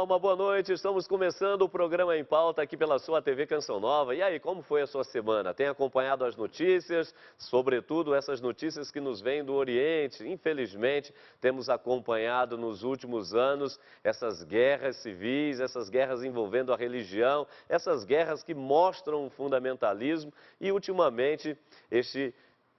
Olá, uma boa noite. Estamos começando o programa Em Pauta aqui pela sua TV Canção Nova. E aí, como foi a sua semana? Tem acompanhado as notícias, sobretudo essas notícias que nos vêm do Oriente? Infelizmente, temos acompanhado nos últimos anos essas guerras civis, essas guerras envolvendo a religião, essas guerras que mostram o fundamentalismo e, ultimamente, este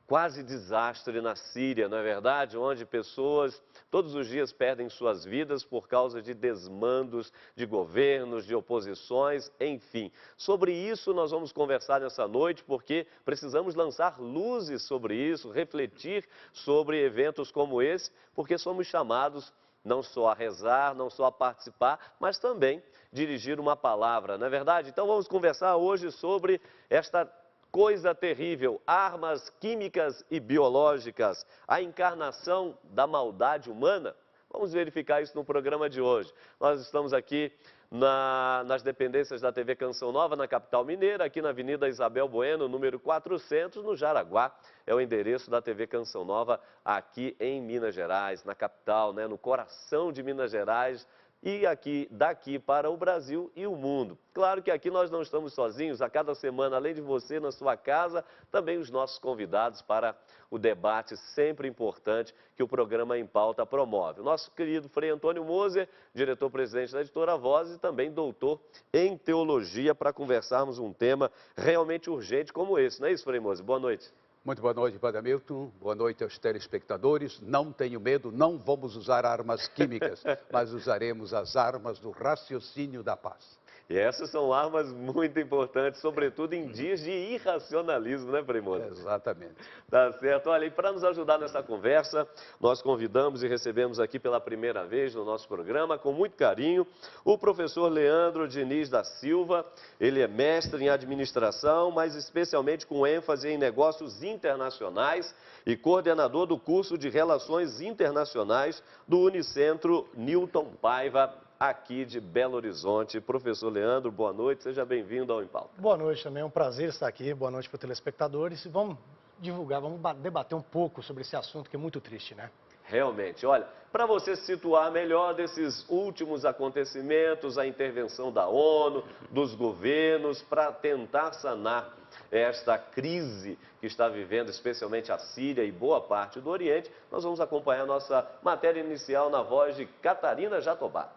quase desastre na Síria, não é verdade? Onde pessoas todos os dias perdem suas vidas por causa de desmandos de governos, de oposições, enfim. Sobre isso nós vamos conversar nessa noite porque precisamos lançar luzes sobre isso, refletir sobre eventos como esse, porque somos chamados não só a rezar, não só a participar, mas também dirigir uma palavra, não é verdade? Então vamos conversar hoje sobre esta coisa terrível, armas químicas e biológicas, a encarnação da maldade humana. Vamos verificar isso no programa de hoje. Nós estamos aqui nas dependências da TV Canção Nova, na capital mineira, aqui na Avenida Isabel Bueno, número 400, no Jaraguá. É o endereço da TV Canção Nova aqui em Minas Gerais, na capital, né, no coração de Minas Gerais. E aqui, daqui para o Brasil e o mundo. Claro que aqui nós não estamos sozinhos, a cada semana, além de você na sua casa, também os nossos convidados para o debate sempre importante que o programa Em Pauta promove. O nosso querido Frei Antônio Moser, diretor-presidente da Editora Voz e também doutor em Teologia, para conversarmos um tema realmente urgente como esse, não é isso, Frei Moser? Boa noite. Muito boa noite, Padre Hamilton. Boa noite aos telespectadores. Não tenho medo, não vamos usar armas químicas, mas usaremos as armas do raciocínio da paz. E essas são armas muito importantes, sobretudo em dias de irracionalismo, né, Frei Moser? Exatamente. Tá certo. Olha, e para nos ajudar nessa conversa, nós convidamos e recebemos aqui pela primeira vez no nosso programa, com muito carinho, o professor Leandro Diniz da Silva. Ele é mestre em administração, mas especialmente com ênfase em negócios internacionais e coordenador do curso de Relações Internacionais do Unicentro Newton Paiva, aqui de Belo Horizonte. Professor Leandro, boa noite, seja bem-vindo ao Em Pauta. Boa noite também, é um prazer estar aqui, boa noite para os telespectadores. Vamos divulgar, vamos debater um pouco sobre esse assunto que é muito triste, né? Realmente, olha, para você se situar melhor desses últimos acontecimentos, a intervenção da ONU, dos governos, para tentar sanar esta crise que está vivendo, especialmente a Síria e boa parte do Oriente, nós vamos acompanhar nossa matéria inicial na voz de Catarina Jatobá.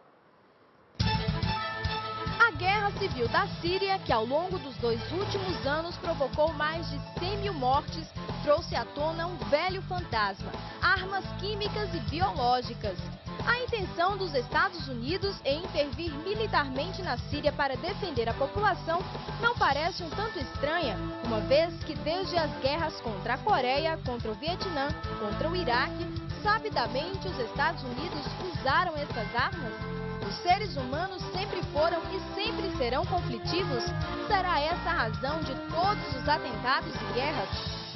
A guerra civil da Síria, que ao longo dos 2 últimos anos provocou mais de 100 mil mortes, trouxe à tona um velho fantasma: armas químicas e biológicas. A intenção dos Estados Unidos em intervir militarmente na Síria para defender a população não parece um tanto estranha, uma vez que desde as guerras contra a Coreia, contra o Vietnã, contra o Iraque, sabidamente os Estados Unidos usaram essas armas? Os seres humanos sempre foram e sempre serão conflitivos? Será essa a razão de todos os atentados e guerras?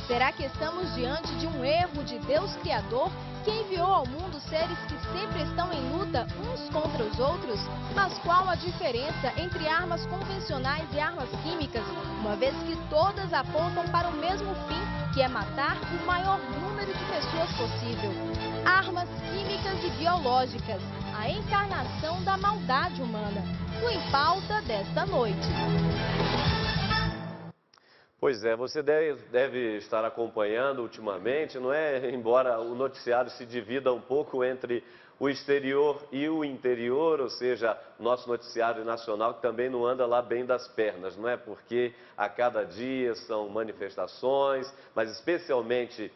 Será que estamos diante de um erro de Deus Criador que enviou ao mundo seres que sempre estão em luta uns contra os outros? Mas qual a diferença entre armas convencionais e armas químicas, uma vez que todas apontam para o mesmo fim, que é matar o maior número de pessoas possível? Armas químicas e biológicas, a encarnação da maldade humana. O Em Pauta desta noite. Pois é, você deve estar acompanhando ultimamente, não é? Embora o noticiário se divida um pouco entre o exterior e o interior, ou seja, nosso noticiário nacional que também não anda lá bem das pernas, não é? Porque a cada dia são manifestações, mas especialmente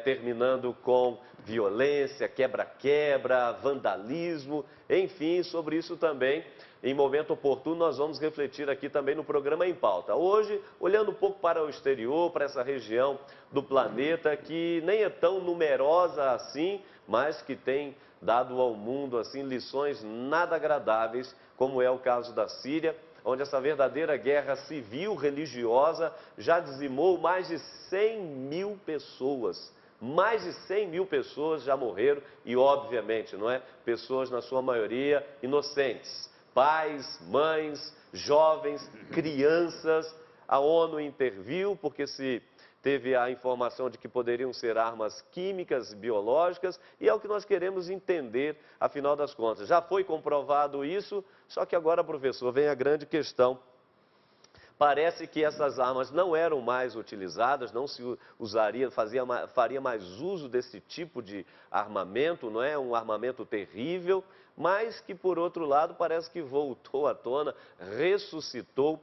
terminando com violência, quebra-quebra, vandalismo, enfim, sobre isso também. Em momento oportuno, nós vamos refletir aqui também no programa Em Pauta. Hoje, olhando um pouco para o exterior, para essa região do planeta que nem é tão numerosa assim, mas que tem dado ao mundo assim lições nada agradáveis, como é o caso da Síria, onde essa verdadeira guerra civil religiosa já dizimou mais de 100 mil pessoas. Mais de 100 mil pessoas já morreram e, obviamente, não é? Pessoas, na sua maioria, inocentes. Pais, mães, jovens, crianças. a ONU interviu porque se teve a informação de que poderiam ser armas químicas, biológicas, e é o que nós queremos entender, afinal das contas. Já foi comprovado isso, só que agora, professor, vem a grande questão. Parece que essas armas não eram mais utilizadas, não se usaria, faria mais uso desse tipo de armamento, não é um armamento terrível, mas que, por outro lado, parece que voltou à tona, ressuscitou,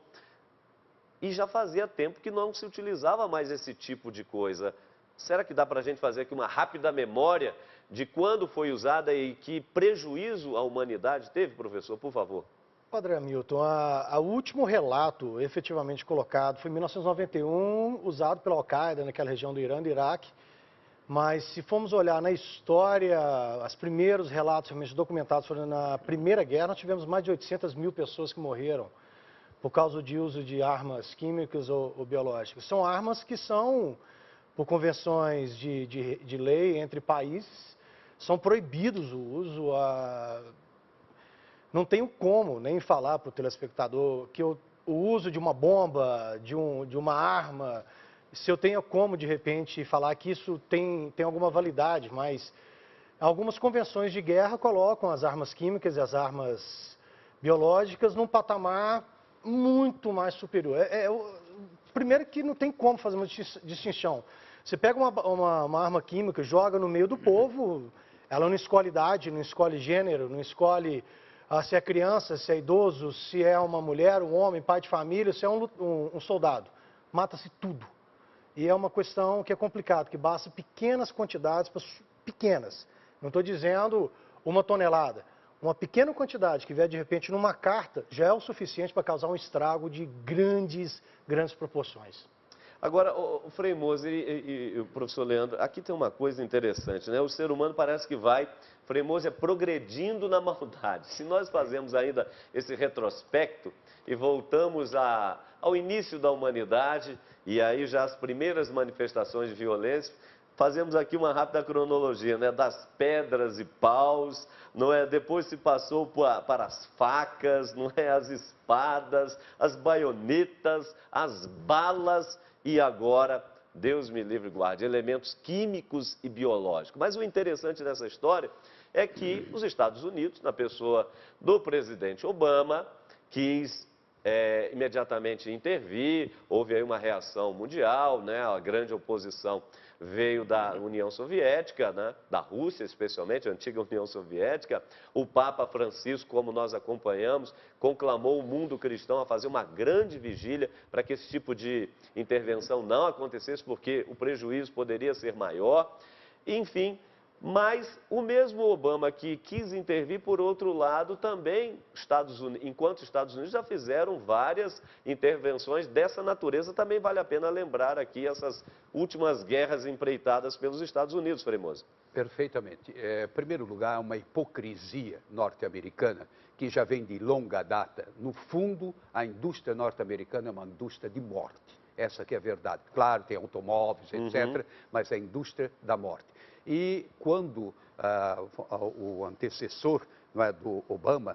e já fazia tempo que não se utilizava mais esse tipo de coisa. Será que dá para a gente fazer aqui uma rápida memória de quando foi usada e que prejuízo a humanidade teve, professor, por favor? Padre Hamilton, o último relato efetivamente colocado foi em 1991, usado pela Al-Qaeda naquela região do Irã e do Iraque. Mas se formos olhar na história, os primeiros relatos realmente documentados foram na Primeira Guerra, nós tivemos mais de 800 mil pessoas que morreram por causa de uso de armas químicas ou biológicas. São armas que são, por convenções de lei entre países, são proibidos o uso. Não tenho como nem falar para o telespectador que o uso de uma bomba, de uma arma, se eu tenho como, de repente, falar que isso tem alguma validade, mas algumas convenções de guerra colocam as armas químicas e as armas biológicas num patamar muito mais superior. Primeiro que não tem como fazer uma distinção. Você pega uma arma química, joga no meio do povo, ela não escolhe idade, não escolhe gênero, não escolhe se é criança, se é idoso, se é uma mulher, um homem, pai de família, se é um soldado. Mata-se tudo. E é uma questão que é complicada, que basta pequenas quantidades, pequenas. Não estou dizendo 1 tonelada. Uma pequena quantidade que vier de repente numa carta já é o suficiente para causar um estrago de grandes proporções. Agora, o Frei Moser e o professor Leandro, aqui tem uma coisa interessante, né? O ser humano parece que vai, Frei Moser, progredindo na maldade. Se nós fazemos ainda esse retrospecto e voltamos ao início da humanidade, e aí já as primeiras manifestações de violência, fazemos aqui uma rápida cronologia, né? Das pedras e paus, não é? Depois se passou para as facas, não é? As espadas, as baionetas, as balas e agora, Deus me livre e guarde, elementos químicos e biológicos. Mas o interessante dessa história é que os Estados Unidos, na pessoa do presidente Obama, quis imediatamente intervir, houve aí uma reação mundial, né? A grande oposição veio da União Soviética, né? Da Rússia especialmente, a antiga União Soviética. O Papa Francisco, como nós acompanhamos, conclamou o mundo cristão a fazer uma grande vigília para que esse tipo de intervenção não acontecesse, porque o prejuízo poderia ser maior. Enfim, mas o mesmo Obama que quis intervir, por outro lado, também, enquanto os Estados Unidos já fizeram várias intervenções dessa natureza, também vale a pena lembrar aqui essas últimas guerras empreitadas pelos Estados Unidos, Frei Moser. Perfeitamente. Em primeiro lugar, uma hipocrisia norte-americana que já vem de longa data. No fundo, a indústria norte-americana é uma indústria de morte. Essa que é a verdade. Claro, tem automóveis, etc., mas é a indústria da morte. E quando o antecessor, não é, do Obama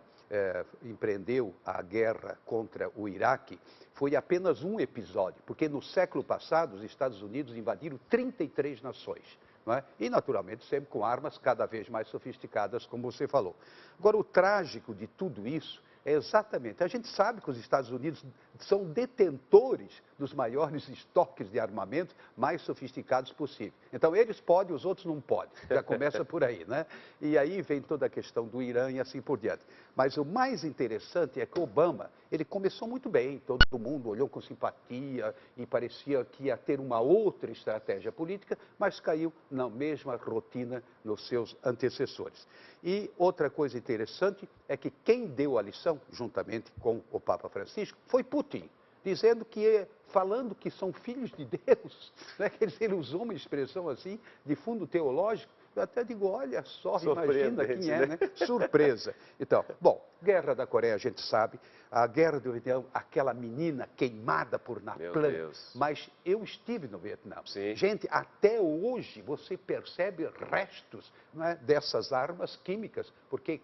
empreendeu a guerra contra o Iraque, foi apenas um episódio, porque no século passado os Estados Unidos invadiram 33 nações. Não é? E, naturalmente, sempre com armas cada vez mais sofisticadas, como você falou. Agora, o trágico de tudo isso é exatamente, a gente sabe que os Estados Unidos são detentores dos maiores estoques de armamento mais sofisticados possível. Então, eles podem, os outros não podem. Já começa por aí, né? E aí vem toda a questão do Irã e assim por diante. Mas o mais interessante é que Obama, ele começou muito bem, todo mundo olhou com simpatia e parecia que ia ter uma outra estratégia política, mas caiu na mesma rotina nos seus antecessores. E outra coisa interessante é que quem deu a lição, juntamente com o Papa Francisco, foi Putin, dizendo que, falando que são filhos de Deus, né? Ele usou uma expressão assim, de fundo teológico. Eu até digo, olha só, imagina quem é, né? Surpresa. Então, bom, Guerra da Coreia a gente sabe, a Guerra do Vietnã, aquela menina queimada por Naplan, mas eu estive no Vietnã. Sim. Gente, até hoje você percebe restos, não é, dessas armas químicas, porque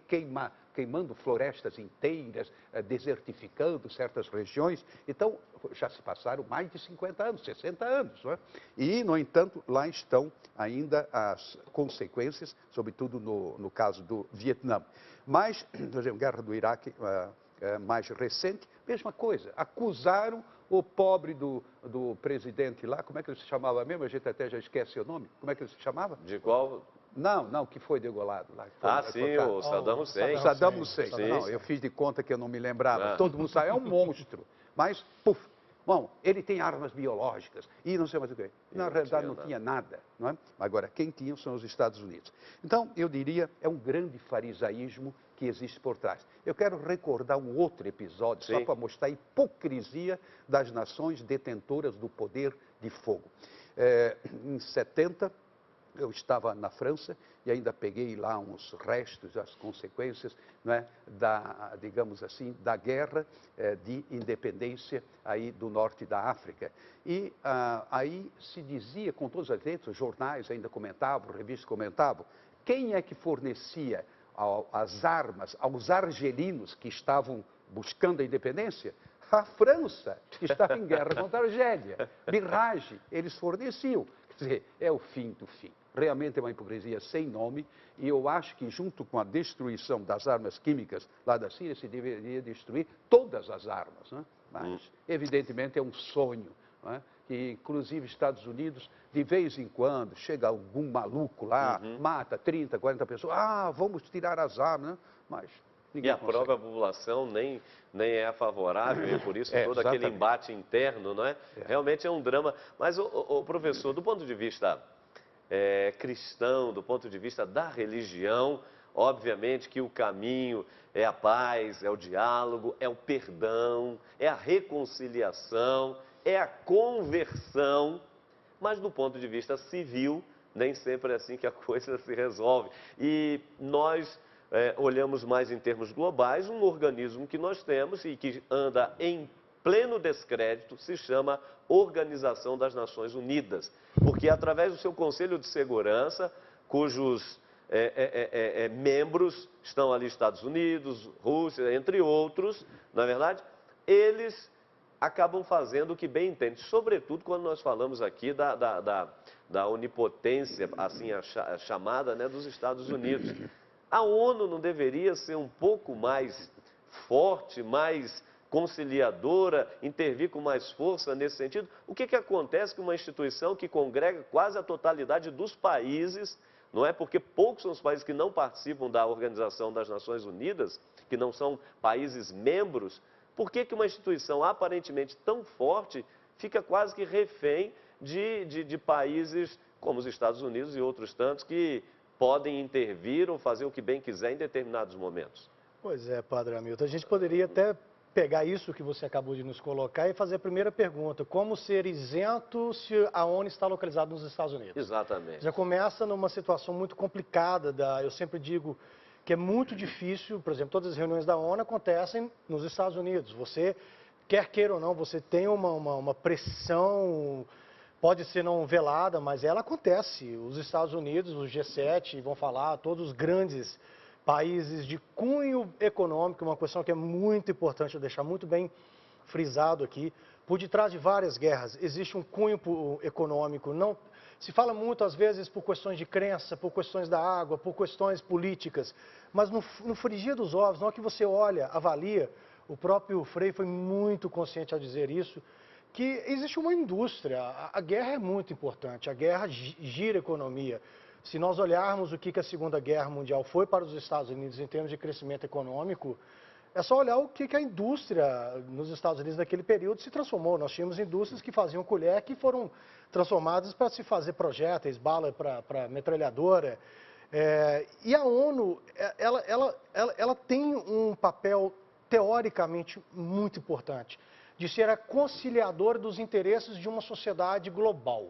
queimando florestas inteiras, desertificando certas regiões. Então, já se passaram mais de 50 anos, 60 anos. Não é? E, no entanto, lá estão ainda as consequências, sobretudo no caso do Vietnã. Mas, por exemplo, a guerra do Iraque, mais recente, mesma coisa. Acusaram o pobre do presidente lá, como é que ele se chamava mesmo? A gente até já esquece o nome. Como é que ele se chamava? De qual? Não, que foi degolado lá. Sim, o Saddam Hussein. Saddam Hussein. Sim, Não, sim. eu fiz de conta que eu não me lembrava. Ah. Todo mundo sabe, é um monstro. Mas, puf, bom, ele tem armas biológicas e não sei mais o que. Na realidade não tinha nada, não é? Agora, quem tinha são os Estados Unidos. Então, eu diria, é um grande farisaísmo que existe por trás. Eu quero recordar um outro episódio, só para mostrar a hipocrisia das nações detentoras do poder de fogo. Em 70, eu estava na França e ainda peguei lá uns restos, as consequências, não é, digamos assim, da guerra de independência aí do norte da África. E aí se dizia, com todas as letras, os jornais ainda comentavam, revistas comentavam, quem é que fornecia as armas aos argelinos que estavam buscando a independência? A França, que estava em guerra contra a Argélia. Birrage, eles forneciam. Quer dizer, é o fim do fim. Realmente é uma hipocrisia sem nome e eu acho que junto com a destruição das armas químicas lá da Síria se deveria destruir todas as armas, né? Mas evidentemente é um sonho, né? Que inclusive Estados Unidos de vez em quando chega algum maluco lá, mata 30, 40 pessoas, vamos tirar as armas, né? Mas ninguém consegue. própria população nem é favorável, e por isso todo aquele embate interno, não é? Realmente é um drama. Mas, professor, do ponto de vista cristão, do ponto de vista da religião, obviamente que o caminho é a paz, é o diálogo, é o perdão, é a reconciliação, é a conversão, mas do ponto de vista civil, nem sempre é assim que a coisa se resolve. E nós olhamos mais em termos globais, um organismo que nós temos e que anda em pleno descrédito se chama Organização das Nações Unidas, porque através do seu Conselho de Segurança, cujos membros estão ali Estados Unidos, Rússia, entre outros, na verdade, eles acabam fazendo o que bem entendem, sobretudo quando nós falamos aqui da onipotência, assim a chamada, né, dos Estados Unidos. A ONU não deveria ser um pouco mais forte, mais conciliadora, intervir com mais força nesse sentido? O que acontece com uma instituição que congrega quase a totalidade dos países, não é? Porque poucos são os países que não participam da Organização das Nações Unidas, que não são países membros. Por que uma instituição aparentemente tão forte fica quase que refém de países como os Estados Unidos e outros tantos que podem intervir ou fazer o que bem quiser em determinados momentos? Pois é, Padre Hamilton, a gente poderia até pegar isso que você acabou de nos colocar e fazer a primeira pergunta: como ser isento se a ONU está localizada nos Estados Unidos? Exatamente. Já começa numa situação muito complicada, eu sempre digo que é muito difícil, por exemplo, todas as reuniões da ONU acontecem nos Estados Unidos. Você, quer queira ou não, você tem uma pressão, pode ser não velada, mas ela acontece. Os Estados Unidos, os G7 vão falar, todos os grandes países de cunho econômico, uma questão que é muito importante eu deixar muito bem frisado aqui. Por detrás de várias guerras existe um cunho econômico. Não se fala muito às vezes por questões de crença, por questões da água, por questões políticas, mas no frigir dos ovos, na hora que você olha, avalia, o próprio Frei foi muito consciente ao dizer isso, que existe uma indústria. A guerra é muito importante, a guerra gira a economia. Se nós olharmos o que a Segunda Guerra Mundial foi para os Estados Unidos em termos de crescimento econômico, é só olhar o que a indústria nos Estados Unidos naquele período se transformou. Nós tínhamos indústrias que faziam colher, que foram transformadas para se fazer projéteis, bala para metralhadora. E a ONU, ela tem um papel teoricamente muito importante, de ser a conciliadora dos interesses de uma sociedade global.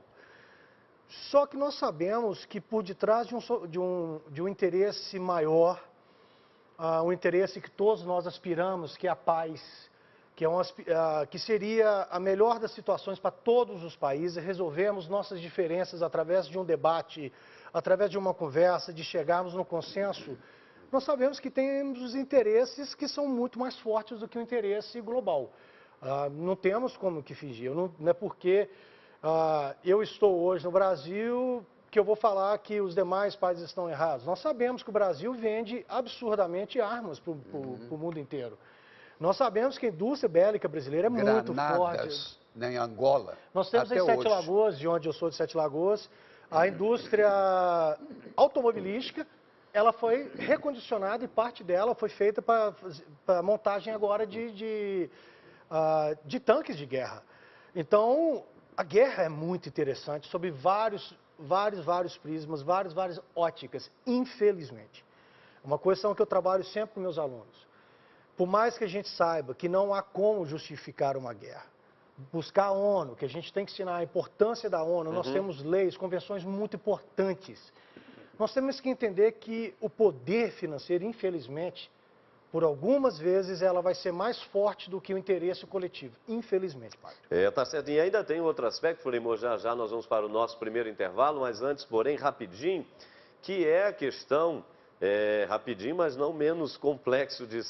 Só que nós sabemos que por detrás de um interesse maior, um interesse que todos nós aspiramos, que é a paz, que seria a melhor das situações para todos os países, resolvermos nossas diferenças através de um debate, através de uma conversa, de chegarmos no consenso, nós sabemos que temos interesses que são muito mais fortes do que o interesse global. Não temos como que fingir. Não é porque eu estou hoje no Brasil que eu vou falar que os demais países estão errados. Nós sabemos que o Brasil vende absurdamente armas para o mundo inteiro. Nós sabemos que a indústria bélica brasileira é muito forte. Nem Angola. Nós temos em Sete Lagoas, de onde eu sou de Sete Lagoas, a indústria automobilística, ela foi recondicionada e parte dela foi feita para a montagem agora de tanques de guerra. Então, a guerra é muito interessante sob vários prismas, várias óticas, infelizmente. Uma questão que eu trabalho sempre com meus alunos. Por mais que a gente saiba que não há como justificar uma guerra, buscar a ONU, que a gente tem que ensinar a importância da ONU, nós temos leis, convenções muito importantes. Nós temos que entender que o poder financeiro, infelizmente, por algumas vezes, ela vai ser mais forte do que o interesse coletivo. Infelizmente, padre. Tá certo. E ainda tem outro aspecto, Frei, já nós vamos para o nosso primeiro intervalo, mas antes, porém, rapidinho, que é a questão, rapidinho, mas não menos complexo de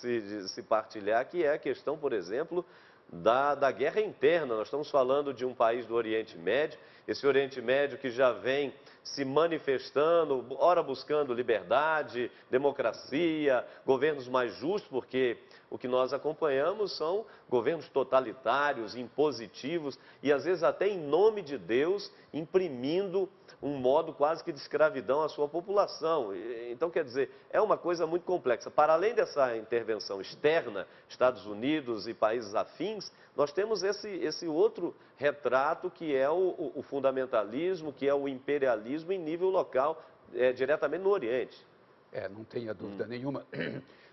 se partilhar, que é a questão, por exemplo, da guerra interna. Nós estamos falando de um país do Oriente Médio, esse Oriente Médio que já vem se manifestando, ora buscando liberdade, democracia, governos mais justos, porque o que nós acompanhamos são governos totalitários, impositivos e às vezes até em nome de Deus, imprimindo um modo quase que de escravidão à sua população. Então, quer dizer, é uma coisa muito complexa. Para além dessa intervenção externa, Estados Unidos e países afins, nós temos esse outro retrato que é o fundamentalismo, que é o imperialismo em nível local, diretamente no Oriente. Não tenha dúvida nenhuma.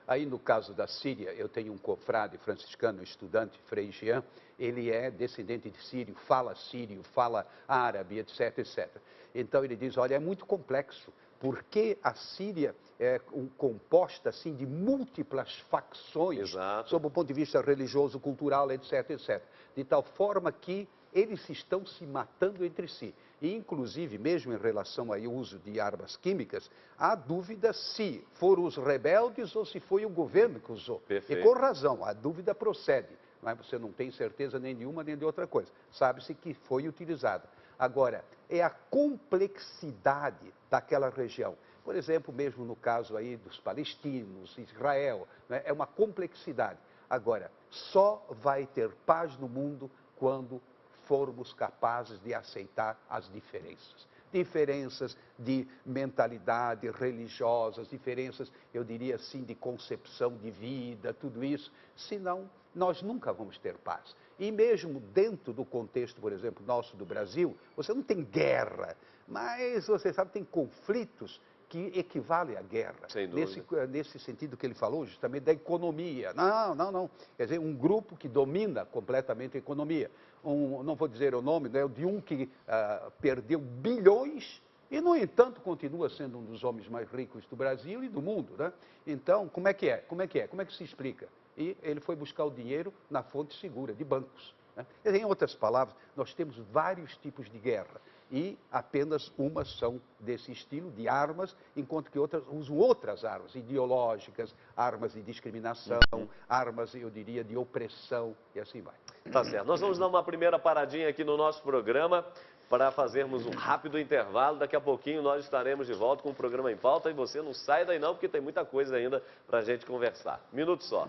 Aí, no caso da Síria, eu tenho um confrade franciscano, estudante, Frei Jean, ele é descendente de sírio, fala árabe, etc, etc. Então, ele diz, olha, é muito complexo, porque a Síria é composta, assim, de múltiplas facções, Exato. sob o ponto de vista religioso, cultural, etc, etc. De tal forma que eles estão se matando entre si. E, inclusive, mesmo em relação ao uso de armas químicas, há dúvida se foram os rebeldes ou se foi o governo que usou. Perfeito. E com razão, a dúvida procede. Você não tem certeza nem de uma nem de outra coisa. Sabe-se que foi utilizada. Agora, é a complexidade daquela região. Por exemplo, mesmo no caso aí dos palestinos, Israel, é uma complexidade. Agora, só vai ter paz no mundo quando formos capazes de aceitar as diferenças. Diferenças de mentalidade religiosas, diferenças, eu diria assim, de concepção de vida, tudo isso. Senão, nós nunca vamos ter paz. E mesmo dentro do contexto, por exemplo, nosso do Brasil, você não tem guerra, mas você sabe, tem conflitos que equivalem à guerra. Sem dúvida. Nesse sentido que ele falou, justamente da economia. Não. Quer dizer, um grupo que domina completamente a economia. Não vou dizer o nome, de um que perdeu bilhões e, no entanto, continua sendo um dos homens mais ricos do Brasil e do mundo. Né? Então, como é que é? Como é que se explica? E ele foi buscar o dinheiro na fonte segura, de bancos. Né? Em outras palavras, nós temos vários tipos de guerra. E apenas umas são desse estilo, de armas, enquanto que outras usam outras armas ideológicas, armas de discriminação, armas, eu diria, de opressão, e assim vai. Tá certo. Nós vamos dar uma primeira paradinha aqui no nosso programa para fazermos um rápido intervalo. Daqui a pouquinho nós estaremos de volta com o programa em pauta e você não sai daí não, porque tem muita coisa ainda para a gente conversar. Minuto só.